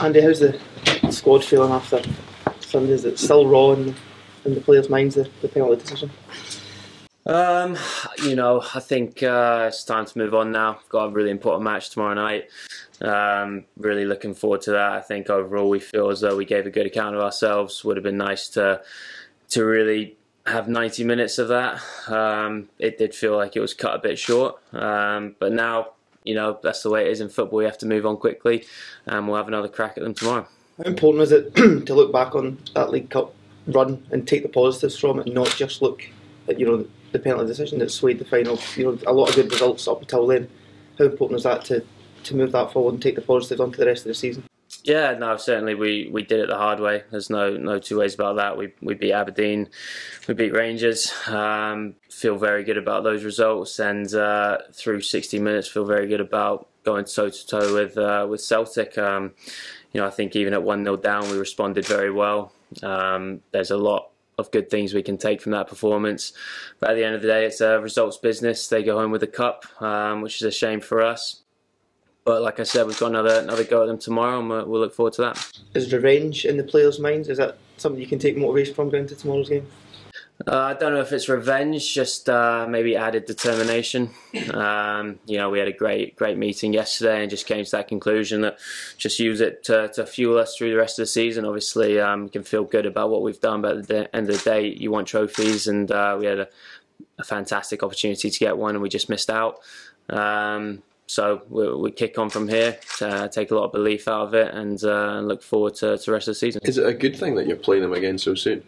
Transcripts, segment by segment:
Andy, how's the squad feeling after Sunday? Is it still raw in the players' minds, the penalty decision? I think it's time to move on now. We've got a really important match tomorrow night. Really looking forward to that. I think overall we feel as though we gave a good account of ourselves. Would have been nice to really have 90 minutes of that. It did feel like it was cut a bit short, but now, that's the way it is in football. You have to move on quickly, and we'll have another crack at them tomorrow. How important is it to look back on that League Cup run and take the positives from it, and not just look at the penalty decision that swayed the final? A lot of good results up until then. How important is that to move that forward and take the positives onto the rest of the season? Yeah, no, certainly we did it the hard way. There's no two ways about that. We beat Aberdeen, we beat Rangers. Feel very good about those results, and through 60 minutes, feel very good about going toe to toe with Celtic. I think even at 1-0 down, we responded very well. There's a lot of good things we can take from that performance, but at the end of the day, it's a results business. They go home with a cup, which is a shame for us. But like I said, we've got another go at them tomorrow, and we'll look forward to that. Is revenge in the players' minds? Is that something you can take motivation from going to tomorrow's game? I don't know if it's revenge, just maybe added determination. We had a great meeting yesterday and just came to that conclusion that just use it to fuel us through the rest of the season. Obviously, we can feel good about what we've done, but at the end of the day, you want trophies, and we had a fantastic opportunity to get one, and we just missed out. So we kick on from here, take a lot of belief out of it, and look forward to the rest of the season. Is it a good thing that you're playing them again so soon?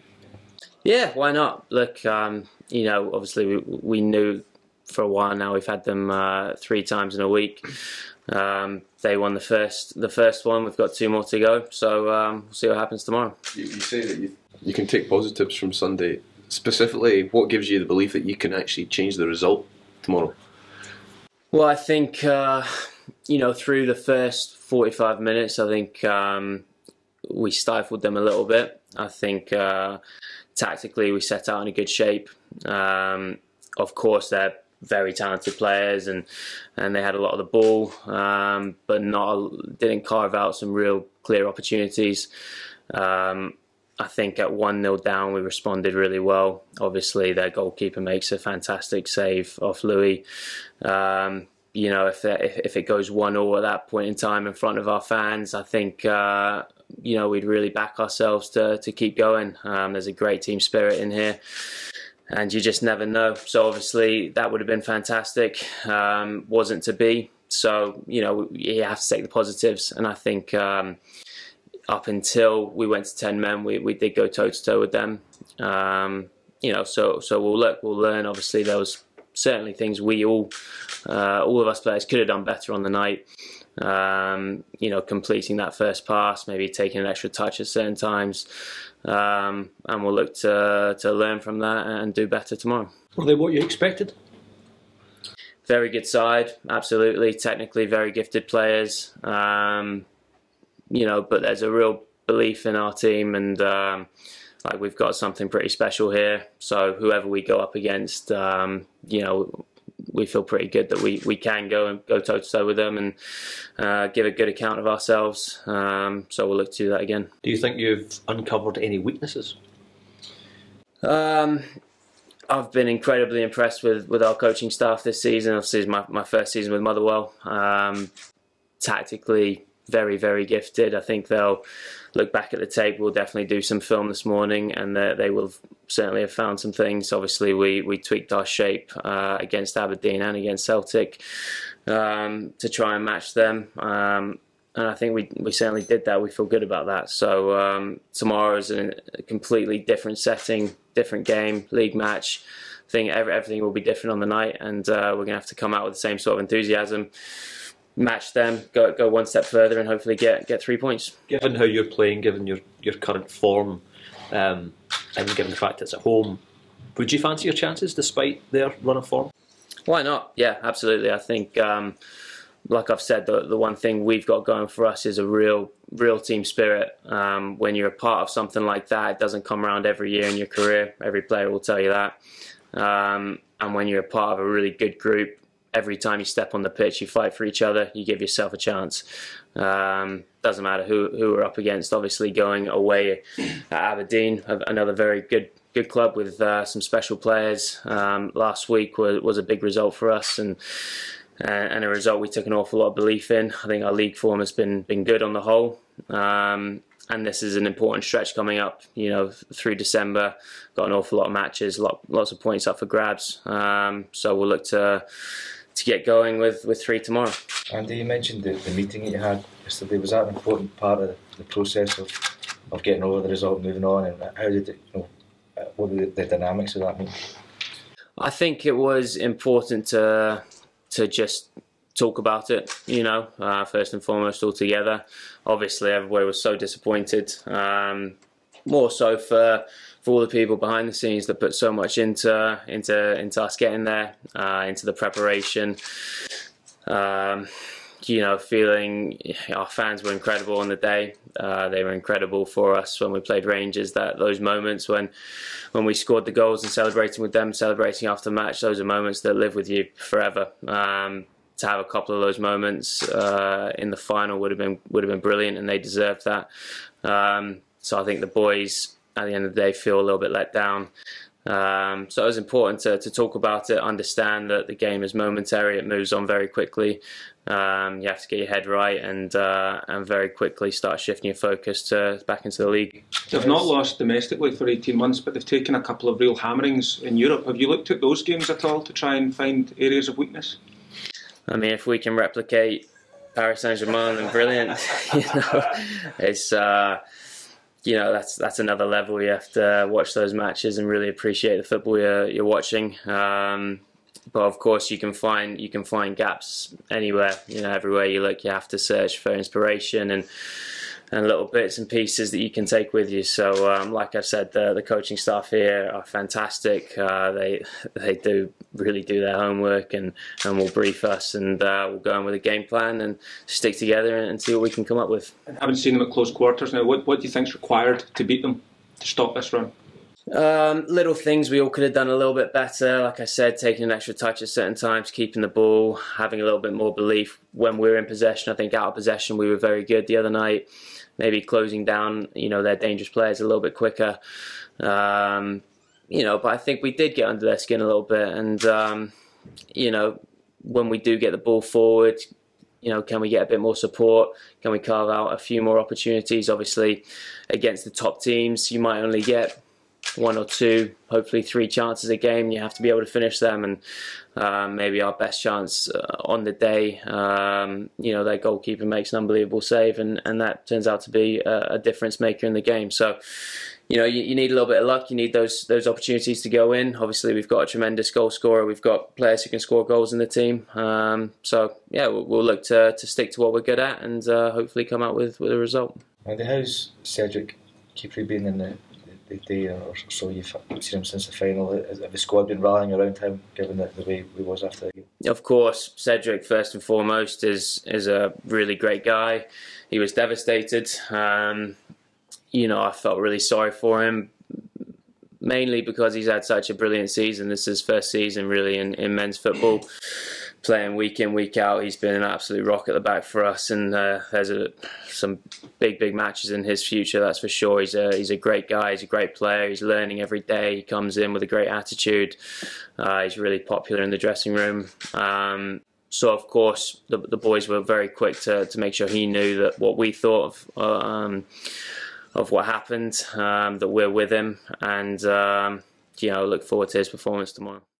Yeah, why not? Look, obviously we knew for a while now. We've had them 3 times in a week. They won the first one. We've got 2 more to go, so we'll see what happens tomorrow. You say that you can take positives from Sunday. Specifically, what gives you the belief that you can actually change the result tomorrow? Well, I think, through the first 45 minutes, I think we stifled them a little bit. I think tactically we set out in a good shape. Of course, they're very talented players, and they had a lot of the ball, but didn't carve out some real clear opportunities. I think at 1-0 down, we responded really well. Obviously, their goalkeeper makes a fantastic save off Louis. If it goes 1-1 at that point in time in front of our fans, I think we'd really back ourselves to keep going. There's a great team spirit in here, and you just never know. So obviously, that would have been fantastic. Wasn't to be. So you have to take the positives, and I think. Up until we went to 10 men, we did go toe to toe with them. So we'll learn. Obviously, there was certainly things we all of us players could have done better on the night. Completing that first pass, maybe taking an extra touch at certain times, and we'll look to learn from that and do better tomorrow. Were they what you expected? Very good side, absolutely. Technically, very gifted players. But there's a real belief in our team, and we've got something pretty special here. So whoever we go up against, we feel pretty good that we can go toe to toe with them and give a good account of ourselves. So we'll look to do that again. Do you think you've uncovered any weaknesses? I've been incredibly impressed with our coaching staff this season. Obviously, it's my first season with Motherwell. Tactically, very, very gifted. I think they'll look back at the tape. We'll definitely do some film this morning, and they will certainly have found some things. Obviously, we tweaked our shape against Aberdeen and against Celtic to try and match them. And I think we certainly did that. We feel good about that. So tomorrow is a completely different setting, different game, league match. I think everything will be different on the night, and we're going to have to come out with the same sort of enthusiasm. Match them, go one step further, and hopefully get 3 points. Given how you're playing, given your current form, and given the fact it's at home, would you fancy your chances despite their run of form? Why not? Yeah, absolutely. I think, like I've said, the one thing we've got going for us is a real team spirit. When you're a part of something like that, it doesn't come around every year in your career. Every player will tell you that. And when you're a part of a really good group, every time you step on the pitch, you fight for each other, you give yourself a chance. Doesn't matter who we're up against. Obviously, going away at Aberdeen, another very good club with some special players. Last week was a big result for us, and a result we took an awful lot of belief in. I think our league form has been good on the whole. And this is an important stretch coming up, you know, through December. Got an awful lot of matches, lots of points up for grabs. So we'll look to get going with 3 tomorrow. Andy, you mentioned the meeting that you had yesterday. Was that an important part of the process of getting over the result, moving on, and how did it, you know, what were the dynamics of that meeting? I think it was important to just talk about it, you know, first and foremost, all together. Obviously, everybody was so disappointed, more so for all the people behind the scenes that put so much into us getting there, into the preparation. You know, feeling our fans were incredible on the day. They were incredible for us when we played Rangers. Those moments when we scored the goals and celebrating with them, celebrating after the match, those are moments that live with you forever. To have a couple of those moments in the final would have been brilliant, and they deserved that. So I think the boys at the end of the day feel a little bit let down. So it was important to talk about it, understand that the game is momentary, it moves on very quickly. You have to get your head right and very quickly start shifting your focus back into the league. They've not lost domestically for 18 months, but they've taken a couple of real hammerings in Europe. Have you looked at those games at all to try and find areas of weakness? I mean, if we can replicate Paris Saint-Germain, then brilliant. You know, it's you know, that's another level. You have to watch those matches and really appreciate the football you're watching. But of course, you can find gaps anywhere. You know, everywhere you look, you have to search for inspiration and little bits and pieces that you can take with you. So, like I've said, the coaching staff here are fantastic. They really do their homework and will brief us, and we'll go in with a game plan and stick together and see what we can come up with. I haven't seen them at close quarters now. What do you think's required to beat them, to stop this run? Little things we all could have done a little bit better. Like I said, taking an extra touch at certain times, keeping the ball, having a little bit more belief when we're in possession. I think out of possession we were very good the other night. Maybe closing down, you know, their dangerous players a little bit quicker. You know, but I think we did get under their skin a little bit. And you know, when we do get the ball forward, you know, can we get a bit more support? Can we carve out a few more opportunities? Obviously, against the top teams, you might only get 1 or 2, hopefully 3 chances a game. You have to be able to finish them, and maybe our best chance on the day, you know, their goalkeeper makes an unbelievable save, and that turns out to be a difference maker in the game. So, you know, you need a little bit of luck. You need those opportunities to go in. Obviously, we've got a tremendous goal scorer. We've got players who can score goals in the team. So yeah, we'll look to stick to what we're good at and hopefully come out with a result. Andy, how's Cedric Keeper been in the day or so you've seen him since the final? Has the squad been rallying around him, given the way he was after the game? Of course, Cedric, first and foremost, is a really great guy. He was devastated. You know, I felt really sorry for him, mainly because he's had such a brilliant season. This is his first season really in men's football. Playing week in, week out, he's been an absolute rock at the back for us, and there's some big matches in his future, that's for sure. He's a great guy, he's a great player, he's learning every day, he comes in with a great attitude, he's really popular in the dressing room. So of course the boys were very quick to make sure he knew that what we thought of what happened, that we're with him, and you know, look forward to his performance tomorrow.